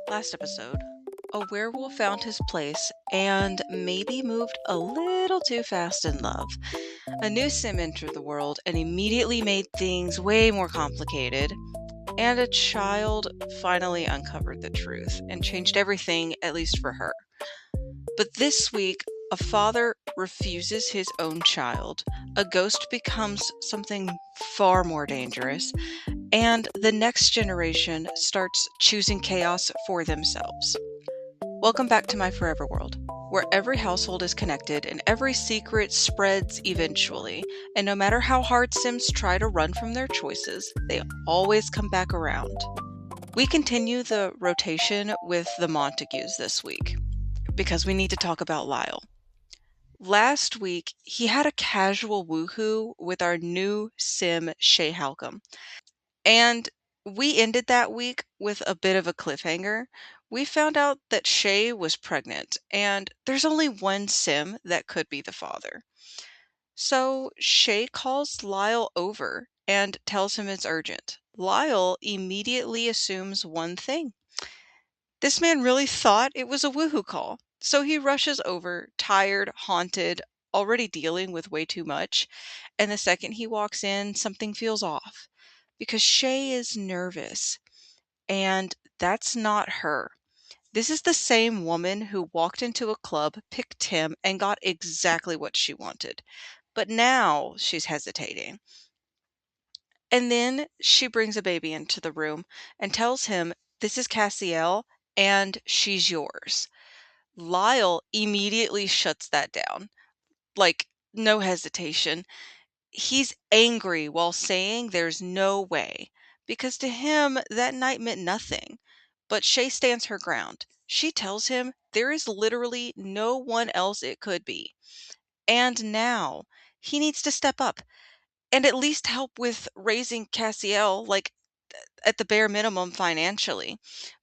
Last episode, a werewolf found his place and maybe moved a little too fast in love. A new sim entered the world and immediately made things way more complicated. And a child finally uncovered the truth and changed everything, at least for her. But this week, a father refuses his own child, a ghost becomes something far more dangerous, and the next generation starts choosing chaos for themselves. Welcome back to my forever world, where every household is connected and every secret spreads eventually. And no matter how hard Sims try to run from their choices, they always come back around. We continue the rotation with the Montagues this week because we need to talk about Lyle. Last week, he had a casual woohoo with our new Sim, Shay Halcomb. And we ended that week with a bit of a cliffhanger. We found out that Shay was pregnant, and there's only one Sim that could be the father. So Shay calls Lyle over and tells him it's urgent. Lyle immediately assumes one thing. This man really thought it was a woohoo call. So he rushes over, tired, haunted, already dealing with way too much. And the second he walks in, something feels off because Shay is nervous. And that's not her. This is the same woman who walked into a club, picked him, and got exactly what she wanted. But now she's hesitating. And then she brings a baby into the room and tells him, "This is Cassielle, and she's yours." Lyle immediately shuts that down. Like, no hesitation. He's angry while saying there's no way, because to him, that night meant nothing. But Shay stands her ground. She tells him there is literally no one else it could be. And now he needs to step up and at least help with raising Cassiel, like at the bare minimum financially.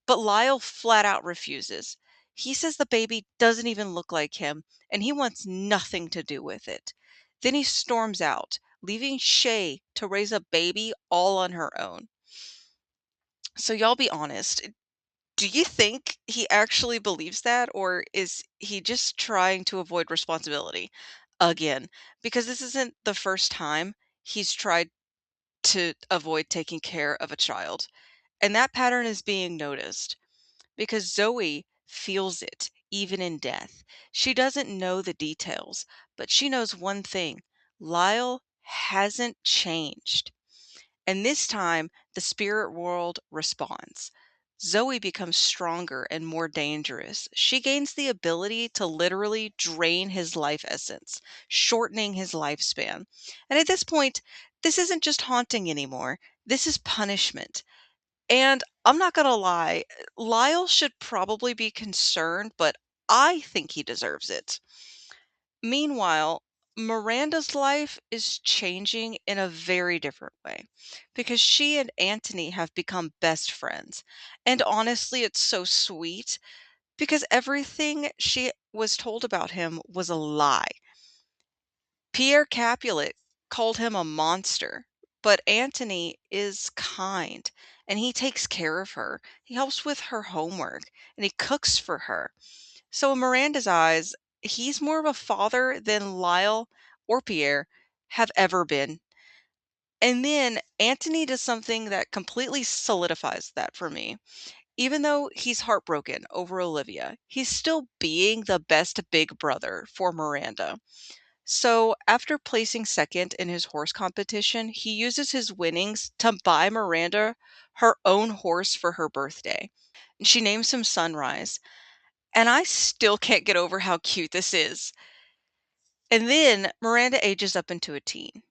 But Lyle flat out refuses. He says the baby doesn't even look like him and he wants nothing to do with it. Then he storms out, leaving Shay to raise a baby all on her own. So, y'all be honest. Do you think he actually believes that, or is he just trying to avoid responsibility again? Because this isn't the first time he's tried to avoid taking care of a child. And that pattern is being noticed because Zoe feels it even in death. She doesn't know the details, but she knows one thing: Lyle hasn't changed. And this time, the spirit world responds. Zoe becomes stronger and more dangerous. She gains the ability to literally drain his life essence, shortening his lifespan. And at this point, this isn't just haunting anymore. This is punishment. And I'm not going to lie, Lyle should probably be concerned, but I think he deserves it. Meanwhile, Miranda's life is changing in a very different way because she and Antony have become best friends. And honestly, it's so sweet because everything she was told about him was a lie. Pierre Capulet called him a monster, but Antony is kind and he takes care of her. He helps with her homework and he cooks for her. So in Miranda's eyes, he's more of a father than Lyle or Pierre have ever been. And then Antony does something that completely solidifies that for me. Even though he's heartbroken over Olivia, he's still being the best big brother for Miranda. So, after placing second in his horse competition, he uses his winnings to buy Miranda her own horse for her birthday. And she names him Sunrise. And I still can't get over how cute this is. And then Miranda ages up into a teen.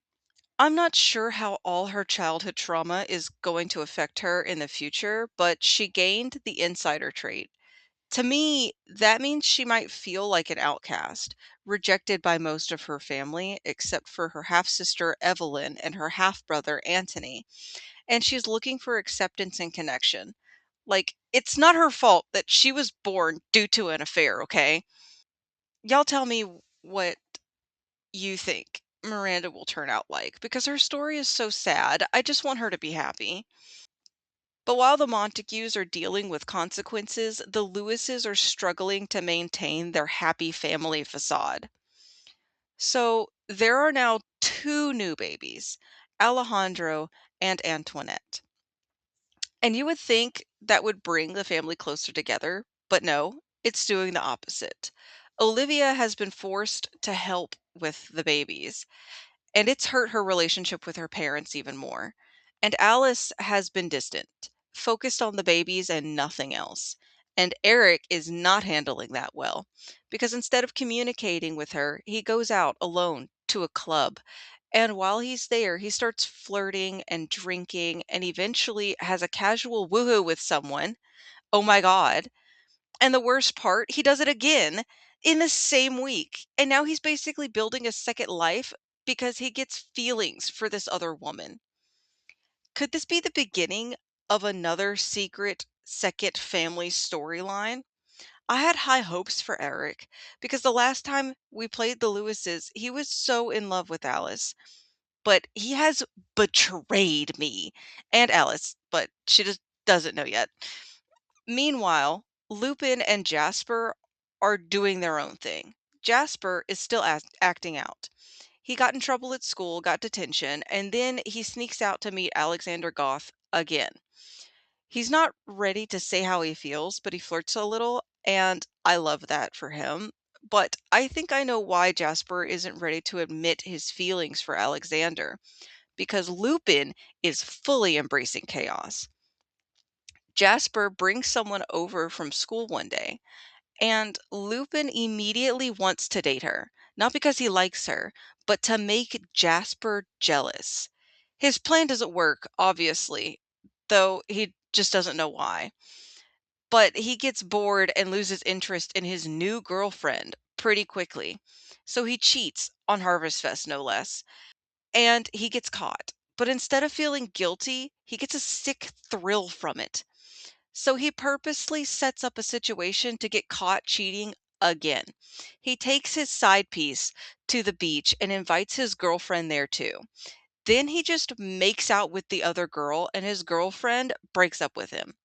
I'm not sure how all her childhood trauma is going to affect her in the future, but she gained the insider trait. To me, that means she might feel like an outcast, rejected by most of her family, except for her half sister Evelyn and her half brother Antony. And she's looking for acceptance and connection. Like, it's not her fault that she was born due to an affair, okay? Y'all tell me what you think Miranda will turn out like because her story is so sad. I just want her to be happy. But while the Montagues are dealing with consequences, the Lewises are struggling to maintain their happy family facade. So there are now two new babies, Alejandro and Antoinette. And you would think that would bring the family closer together, but no, it's doing the opposite. Olivia has been forced to help with the babies, and it's hurt her relationship with her parents even more. And Alice has been distant, focused on the babies and nothing else. And Eric is not handling that well because instead of communicating with her, he goes out alone to a club. And while he's there, he starts flirting and drinking and eventually has a casual woohoo with someone. Oh my God. And the worst part, he does it again in the same week. And now he's basically building a second life because he gets feelings for this other woman. Could this be the beginning of another secret second family storyline? I had high hopes for Eric because the last time we played the Lewises, he was so in love with Alice, but he has betrayed me and Alice, but she just doesn't know yet. Meanwhile, Lupin and Jasper are doing their own thing. Jasper is still acting out. He got in trouble at school, got detention, and then he sneaks out to meet Alexander Goth again. He's not ready to say how he feels, but he flirts a little, and I love that for him. But I think I know why Jasper isn't ready to admit his feelings for Alexander, because Lupin is fully embracing chaos. Jasper brings someone over from school one day, and Lupin immediately wants to date her, not because he likes her, but to make Jasper jealous. His plan doesn't work, obviously, though he just doesn't know why. But he gets bored and loses interest in his new girlfriend pretty quickly. So he cheats on Harvest Fest, no less, and he gets caught. But instead of feeling guilty, he gets a sick thrill from it. So he purposely sets up a situation to get caught cheating again. He takes his side piece to the beach and invites his girlfriend there too. Then he just makes out with the other girl and his girlfriend breaks up with him.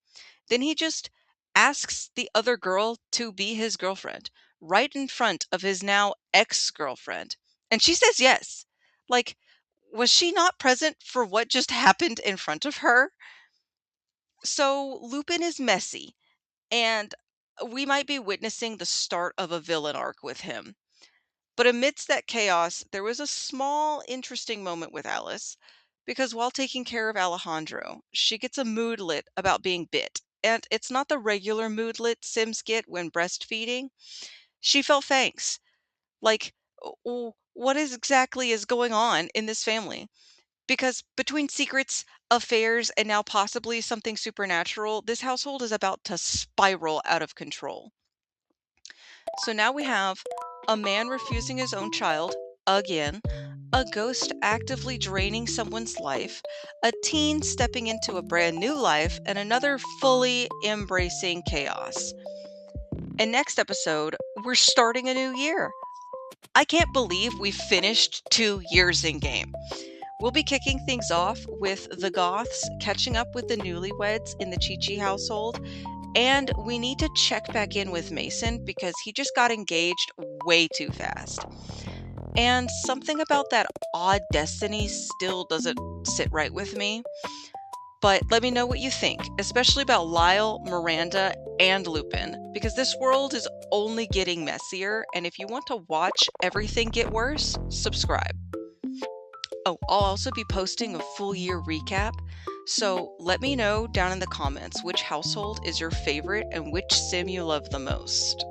Then he just asks the other girl to be his girlfriend right in front of his now ex-girlfriend. And she says yes. Like, was she not present for what just happened in front of her? So Lupin is messy, and we might be witnessing the start of a villain arc with him. But amidst that chaos, there was a small, interesting moment with Alice, because while taking care of Alejandro, she gets a moodlet about being bit. And it's not the regular moodlet Sims get when breastfeeding. She felt thanks. Like, what is exactly is going on in this family? Because between secrets, affairs, and now possibly something supernatural, this household is about to spiral out of control. So now we have a man refusing his own child again, a ghost actively draining someone's life, a teen stepping into a brand new life, and another fully embracing chaos. And next episode, we're starting a new year. I can't believe we finished 2 years in game. We'll be kicking things off with the Goths catching up with the newlyweds in the Chee Chee household, and we need to check back in with Mason because he just got engaged way too fast. And something about that odd destiny still doesn't sit right with me. But let me know what you think, especially about Lyle, Miranda, and Lupin, because this world is only getting messier, and if you want to watch everything get worse, subscribe. Oh, I'll also be posting a full year recap, so let me know down in the comments which household is your favorite and which sim you love the most.